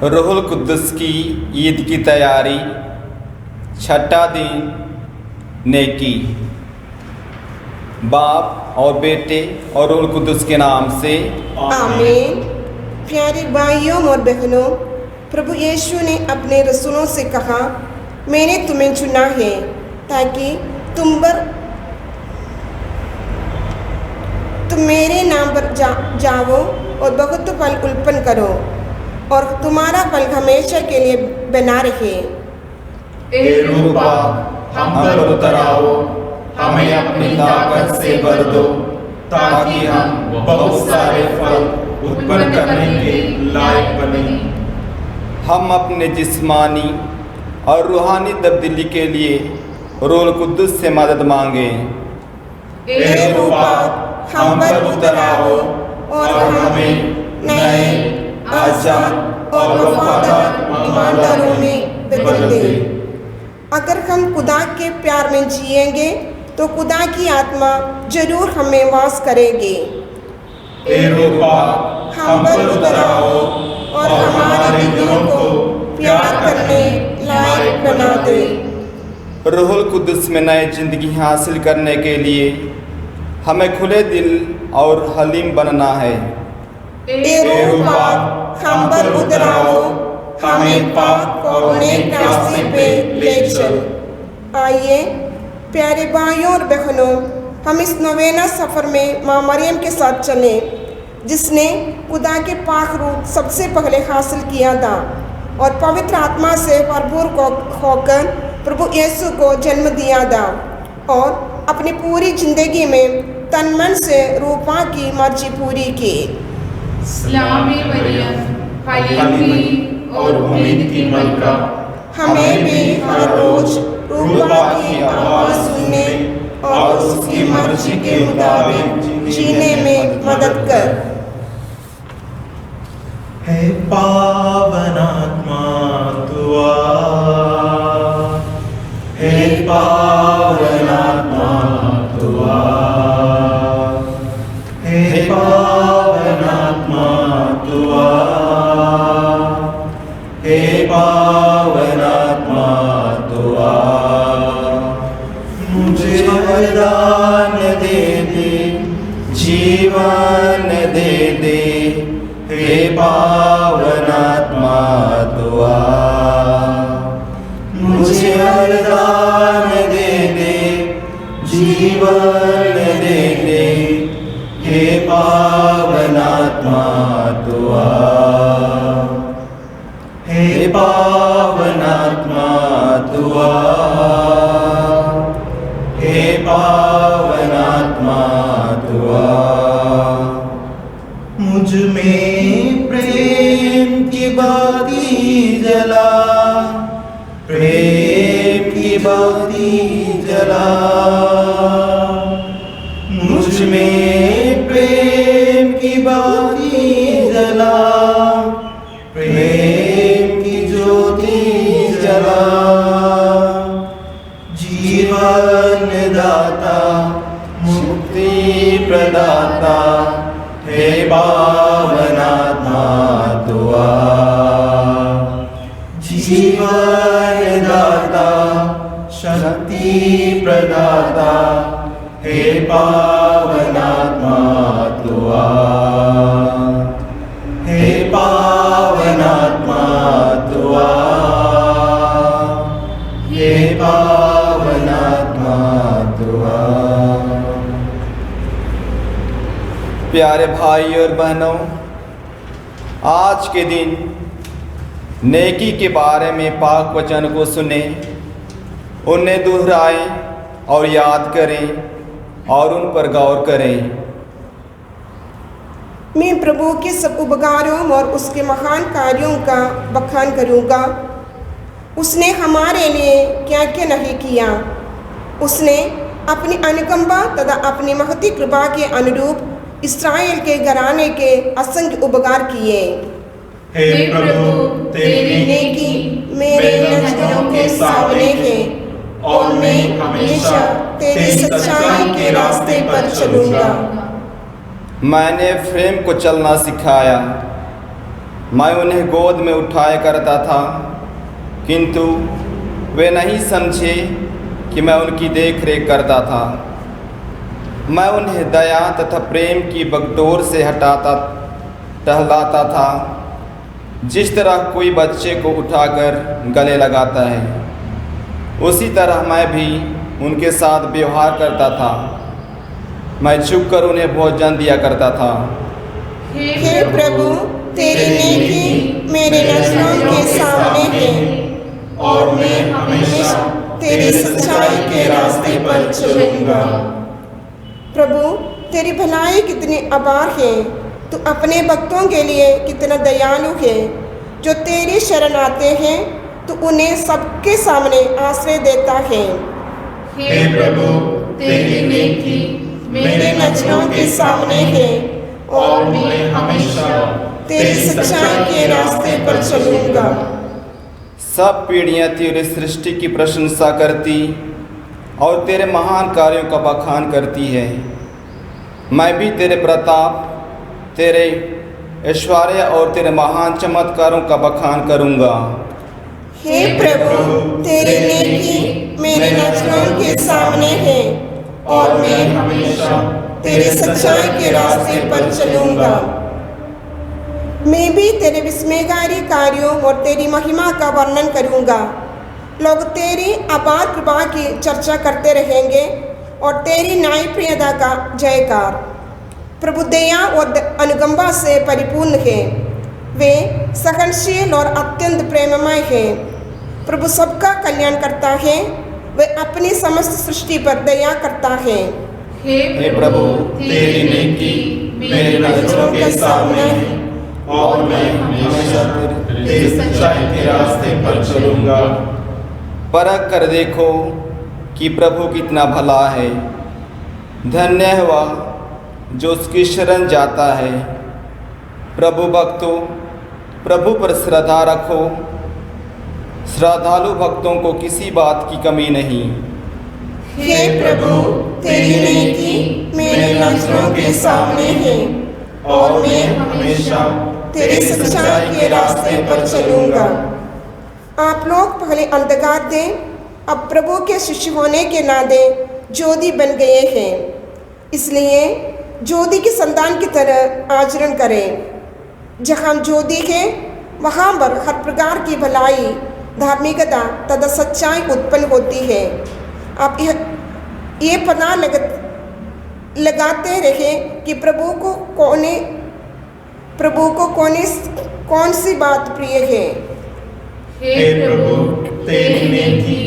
रूहुल कुद्दुस की ईद की तैयारी, छठा दिन, नेकी। बाप और बेटे और रूहुल कुद्दुस के नाम से आमीन। प्यारे भाइयों और बहनों, प्रभु यीशु ने अपने रसूलों से कहा, मैंने तुम्हें चुना है ताकि तुम मेरे नाम पर जाओ और बहुत फल उत्पन्न करो और तुम्हारा फल हमेशा के लिए बना रहे। हे रूपा, हम पर उतर आओ, हमें अपनी ताकत से भर दो ताकि हम बहुत सारे फल उत्पन्न करने के लायक बने। हम अपने जिस्मानी और रूहानी तब्दीली के लिए रूहुल कुद्दुस से मदद मांगे। हे रूपा, हम पर उतर आओ और हमें नए, आजाद और वफादार ईमानदारों में बदल दे। अगर हम खुदा के प्यार में जिएंगे तो खुदा की आत्मा जरूर हमें वास करेगी। हे रूपा, हम पर उतर आओ और हमारे दिलों को प्यार करने लायक बना दे। रूहुल कुद्दुस में नई जिंदगी हासिल करने के लिए हमें खुले दिल और हलीम बनना है। हे रूपा, हम पर उतर आओ, हमें पाक और नेक रास्ते पे ले चल। आइए प्यारे भाइयों और बहनों, हम इस नवेना सफ़र में माँ मरियम के साथ चलें, जिसने खुदा के पाक रूप सबसे पहले हासिल किया था और पवित्र आत्मा से भरपूर होकर प्रभु यीशु को जन्म दिया था और अपनी पूरी जिंदगी में तन मन से रूपा की मर्जी पूरी की। सलाम मरियम, खलीली और उम्मीद की मलका, हमें भी हर रोज रूपा की आवाज़ सुनने और उसकी मर्जी के मुताबिक जीने में मदद कर। हे पावन आत्मा तू आ, हे पावन आत्मा तू आ, हे पावन आत्मा तू आ, हे पावन आत्मा तू आ। मुझे वरदान दे दे, जीवन दे दे, हे पावन आत्मा तू आ। मुझे वरदान दे दे, जीवन दे दे, हे पावन आत्मा तू आ। हे पावन आत्मा तू आ, हे पावन आत्मा तू आ। मुझ में प्रेम की बाती जला, प्रेम की बाती जला। मुझ में प्रेम की बाती जला, प्रेम की ज्योति जला। जीवन दाता, मुक्ति प्रदाता, हे पावन आत्मा तू आ। जीवन दाता, शक्ति प्रदाता, हे पावन आत्मा तू आ। हे पावन आत्मा तू आ, हे पावन आत्मा तू आ। प्यारे भाई और बहनों, आज के दिन नेकी के बारे में पाक वचन को सुने, उन्हें दोहराएं और याद करें और उन पर गौर करें। मैं प्रभु के सब उपकारों और उसके महान कार्यों का बखान करूँगा। उसने हमारे लिए क्या क्या नहीं किया। उसने अपनी अनुकंपा तथा अपनी महती कृपा के अनुरूप इस्राएल के घराने के असंख्य उपकार किए। हे प्रभु, तेरी नेकी मेरे नजरों के सामने है और मैं हमेशा तेरी सच्चाई के रास्ते पर चलूँगा। मैंने फ्रेम को चलना सिखाया, मैं उन्हें गोद में उठाया करता था, किंतु वे नहीं समझे कि मैं उनकी देख रेख करता था। मैं उन्हें दया तथा प्रेम की बगडोर से हटाता टहलाता था, जिस तरह कोई बच्चे को उठाकर गले लगाता है, उसी तरह मैं भी उनके साथ व्यवहार करता था। मैं झुककर उन्हें भोजन दिया करता था। हे प्रभु, तेरी नेकी मेरे नजरों के सामने है और मैं हमेशा तेरी सच्चाई के रास्ते पर चलूंगा। प्रभु, तेरी भलाई कितनी अपार है। तू अपने भक्तों के लिए कितना दयालु है। जो तेरी शरण आते हैं तो उन्हें सबके सामने आश्रय देता है। हे प्रभु, तेरी नेकी मेरे नजरों के सामने है और मैं हमेशा तेरी सच्चाई के रास्ते पर चलूंगा। सब पीढ़ियाँ तेरी सृष्टि की प्रशंसा करती और तेरे महान कार्यों का बखान करती है। मैं भी तेरे प्रताप, तेरे ऐश्वर्य और तेरे महान चमत्कारों का बखान करूँगा। हे प्रभु, तेरी नेकी मेरे नजरों के सामने है और मैं हमेशा तेरी सच्चाई के रास्ते पर चलूंगा। मैं भी तेरे विस्मयकारी कार्यों और तेरी महिमा का वर्णन करूंगा। लोग तेरी अपार कृपा की चर्चा करते रहेंगे और तेरी न्यायप्रियता का जयकार। प्रभु दया और अनुकंपा से परिपूर्ण है। वे सहनशील और अत्यंत प्रेममय हैं। प्रभु सबका कल्याण करता है। वे अपनी समस्त सृष्टि पर दया करता है। हे प्रभु, तेरी नेकी मेरे नजरों के सामने है और मैं हमेशा तेरी सच्चाई के रास्ते पर चलूंगा। परख कर देखो कि प्रभु कितना भला है। धन्य है वह जो उसकी शरण जाता है। प्रभु भक्तों, प्रभु पर श्रद्धा रखो। श्रद्धालु भक्तों को किसी बात की कमी नहीं। हे प्रभु, तेरी नेकी मेरे नजरों के सामने है और मैं हमेशा तेरी सच्चाई के रास्ते पर चलूंगा। आप लोग पहले अंधकार थे, अब प्रभु के शिष्य होने के नाते ज्योति बन गए हैं। इसलिए ज्योति की संतान की तरह आचरण करें। जहाँ ज्योति है वहाँ पर हर प्रकार की भलाई, धार्मिकता तथा सच्चाई उत्पन्न होती है। आप ये पता लगाते रहे कि प्रभु को कौन सी बात प्रिय है। हे प्रभु, तेरी नेकी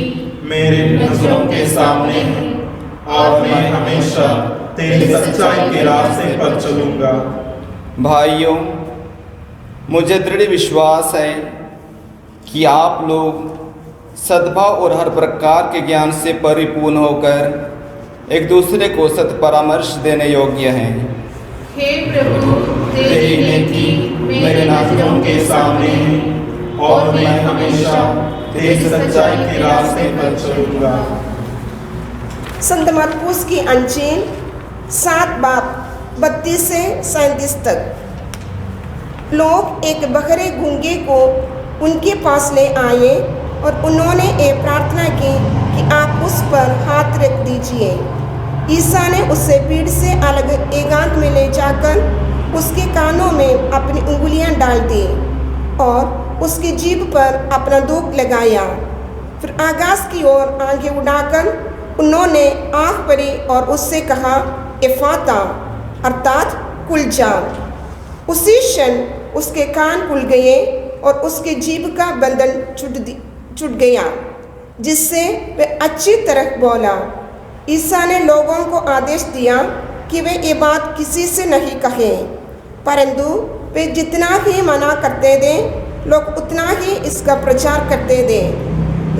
मेरे नजरों के सामने है और मैं हमेशा तेरी सच्चाई के रास्ते पर चलूंगा। भाइयों, मुझे दृढ़ विश्वास है कि आप लोग सद्भाव और हर प्रकार के ज्ञान से परिपूर्ण होकर एक दूसरे को सत्परामर्श देने योग्य हैं। हे प्रभु, तेरी नेकी मेरे नजरों के सामने है और मैं हमेशा तेरी सच्चाई के रास्ते पर चलूंगा। संत मरकुस की अंजील 7:32 से 37 तक। लोग एक बहरे गूंगे को उनके पास ले आए और उन्होंने ये प्रार्थना की कि आप उस पर हाथ रख दीजिए। ईसा ने उससे भीड़ से अलग एकांत में ले जाकर उसके कानों में अपनी उंगलियां डाल दी और उसकी जीभ पर अपना धूप लगाया। फिर आकाश की ओर आंखें उठाकर उन्होंने आँख भरी और उससे कहा, एफाता, अर्थात खुल जा। उसी क्षण उसके कान खुल गए और उसके जीभ का बंधन छूट गया, जिससे वह अच्छी तरह बोला। ईसा ने लोगों को आदेश दिया कि वे ये बात किसी से नहीं कहें, परंतु वे जितना ही मना करते थे लोग उतना ही इसका प्रचार करते थे।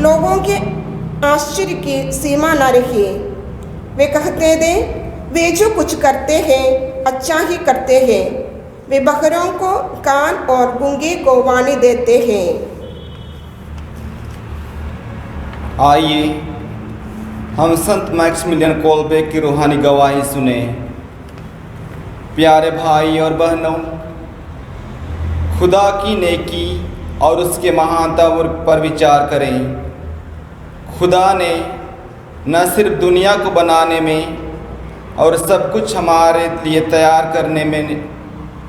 लोगों के आश्चर्य की सीमा न रही। वे कहते थे, वे जो कुछ करते हैं अच्छा ही करते हैं। वे बकरों को कान और गूंगे को वाणी देते हैं। आइए हम संत मैक्सिमिलियन कोलबेक की रूहानी गवाही सुने। प्यारे भाई और बहनों, खुदा की नेकी और उसके महानता पर विचार करें। खुदा ने न सिर्फ दुनिया को बनाने में और सब कुछ हमारे लिए तैयार करने में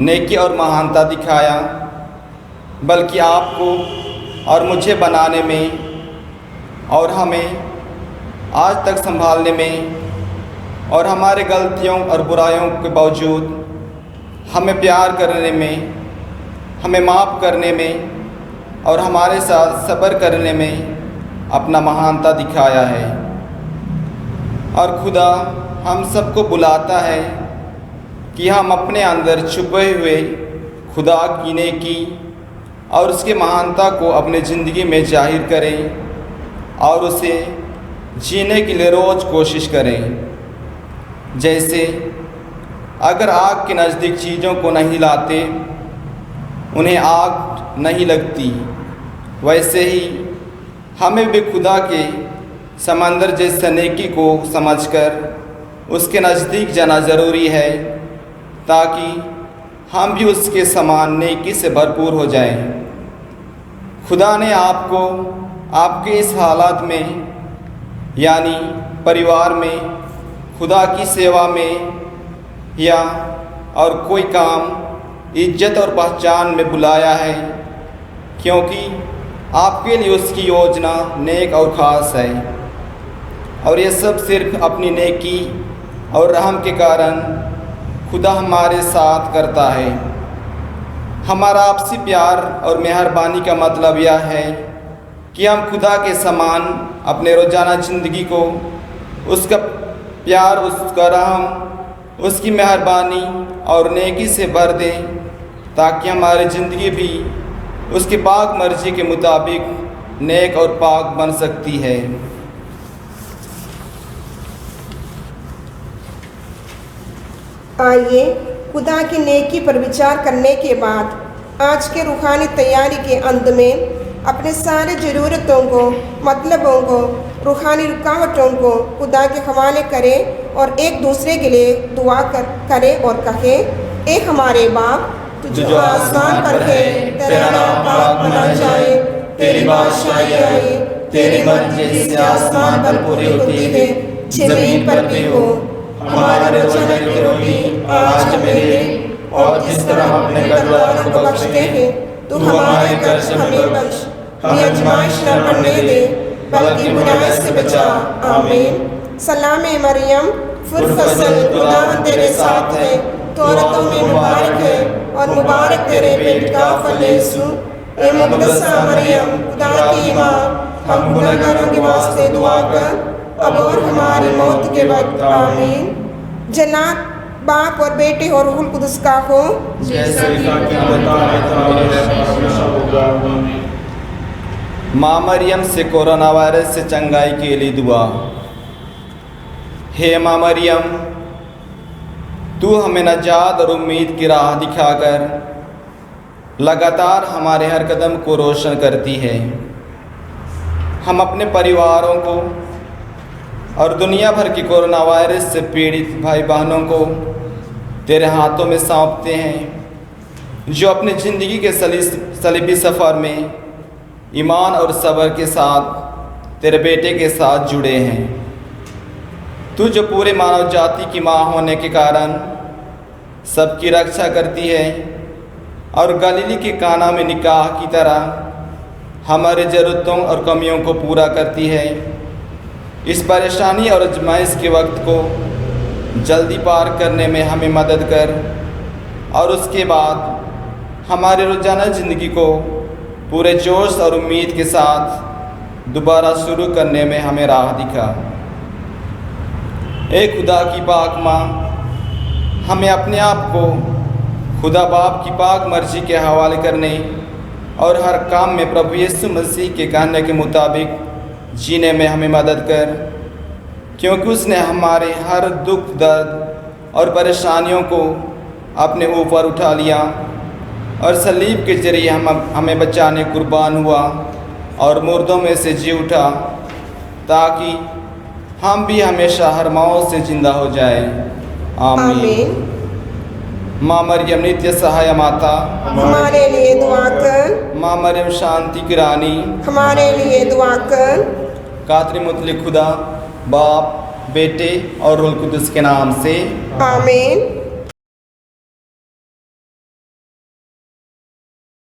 नेकी और महानता दिखाया, बल्कि आपको और मुझे बनाने में और हमें आज तक संभालने में और हमारे गलतियों और बुराइयों के बावजूद हमें प्यार करने में, हमें माफ़ करने में और हमारे साथ सब्र करने में अपना महानता दिखाया है। और खुदा हम सबको बुलाता है कि हम अपने अंदर छुपे हुए खुदा की नेकी और उसके महानता को अपनी ज़िंदगी में जाहिर करें और उसे जीने के लिए रोज़ कोशिश करें। जैसे अगर आग के नज़दीक चीज़ों को नहीं लाते उन्हें आग नहीं लगती, वैसे ही हमें भी खुदा के समंदर जैसे नेकी को समझकर उसके नज़दीक जाना ज़रूरी है, ताकि हम भी उसके समान नेकी से भरपूर हो जाएं। खुदा ने आपको आपके इस हालात में, यानी परिवार में, खुदा की सेवा में या और कोई काम, इज्जत और पहचान में बुलाया है, क्योंकि आपके लिए उसकी योजना नेक और ख़ास है। और ये सब सिर्फ अपनी नेकी और रहम के कारण खुदा हमारे साथ करता है। हमारा आपसी प्यार और मेहरबानी का मतलब यह है कि हम खुदा के समान अपने रोज़ाना ज़िंदगी को उसका प्यार, उसका रहम, उसकी मेहरबानी और नेकी से भर दें, ताकि हमारी ज़िंदगी भी उसकी पाक मर्जी के मुताबिक नेक और पाक बन सकती है। आइए खुदा की नेकी पर विचार करने के बाद आज के रूहानी तैयारी के अंत में अपने सारे ज़रूरतों को, मतलबों को, रूहानी रुकावटों को खुदा के हवाले करें और एक दूसरे के लिए दुआ करें और कहें, ए हमारे बाप, तू जो आसमान पर है, तेरा नाम पाक माना जाए, तेरी बादशाही आए, तेरी मर्जी जैसे आसमान पर पूरी होती है ज़मीन पर भी हो। हमारे रोज़ाना की रोटी आज हमें दे, और जिस तरह हम अपने कर्जदारों को बख्शते हैं, तू हमारे कर्ज हमें बख्श, हमें आजमाइश न पड़ने दे, बल्कि बुराई से बचा। आमीन। सलाम मरियम, फुरफसल, खुदा तेरे साथ है, तू औरतों में मुबारक है और मुबारक तेरे पेट का फल यीशु। ए मुक़द्दसा मरियम, खुदा की माँ, हम गुनहगारों के वास्ते दुआ कर, अब और हमारी मौत के वक्त। आमीन। जनाब बाप और बेटे और रूहुल कुदस का हो, माँ मरियम से कोरोना वायरस से चंगाई के लिए दुआ। हे माँ मरियम, तू हमें नजात और उम्मीद की राह दिखाकर लगातार हमारे हर कदम को रोशन करती है। हम अपने परिवारों को और दुनिया भर की कोरोना वायरस से पीड़ित भाई बहनों को तेरे हाथों में सौंपते हैं, जो अपनी ज़िंदगी के सलीबी सफ़र में ईमान और सब्र के साथ तेरे बेटे के साथ जुड़े हैं। तू जो पूरे मानव जाति की माँ होने के कारण सबकी रक्षा करती है और गलीली के काना में निकाह की तरह हमारे ज़रूरतों और कमियों को पूरा करती है। इस परेशानी और आजमाइश के वक्त को जल्दी पार करने में हमें मदद कर, और उसके बाद हमारे रोज़ाना ज़िंदगी को पूरे जोश और उम्मीद के साथ दोबारा शुरू करने में हमें राह दिखा। ए खुदा की पाक माँ, हमें अपने आप को खुदा बाप की पाक मर्जी के हवाले करने और हर काम में प्रभु यीशु मसीह के कहने के मुताबिक जीने में हमें मदद कर, क्योंकि उसने हमारे हर दुख, दर्द और परेशानियों को अपने ऊपर उठा लिया और सलीब के जरिए हमें बचाने कुर्बान हुआ और मुर्दों में से जी उठा, ताकि हम भी हमेशा हर मौत से जिंदा हो जाए। आमीन। माँ मरियम नित्य सहाय माता, हमारे लिए दुआ कर। माँ मरियम शांति की रानी, हमारे लिए दुआ कर। कातरी मुतलिक खुदा बाप, बेटे और रूह कुदस के नाम से आमीन।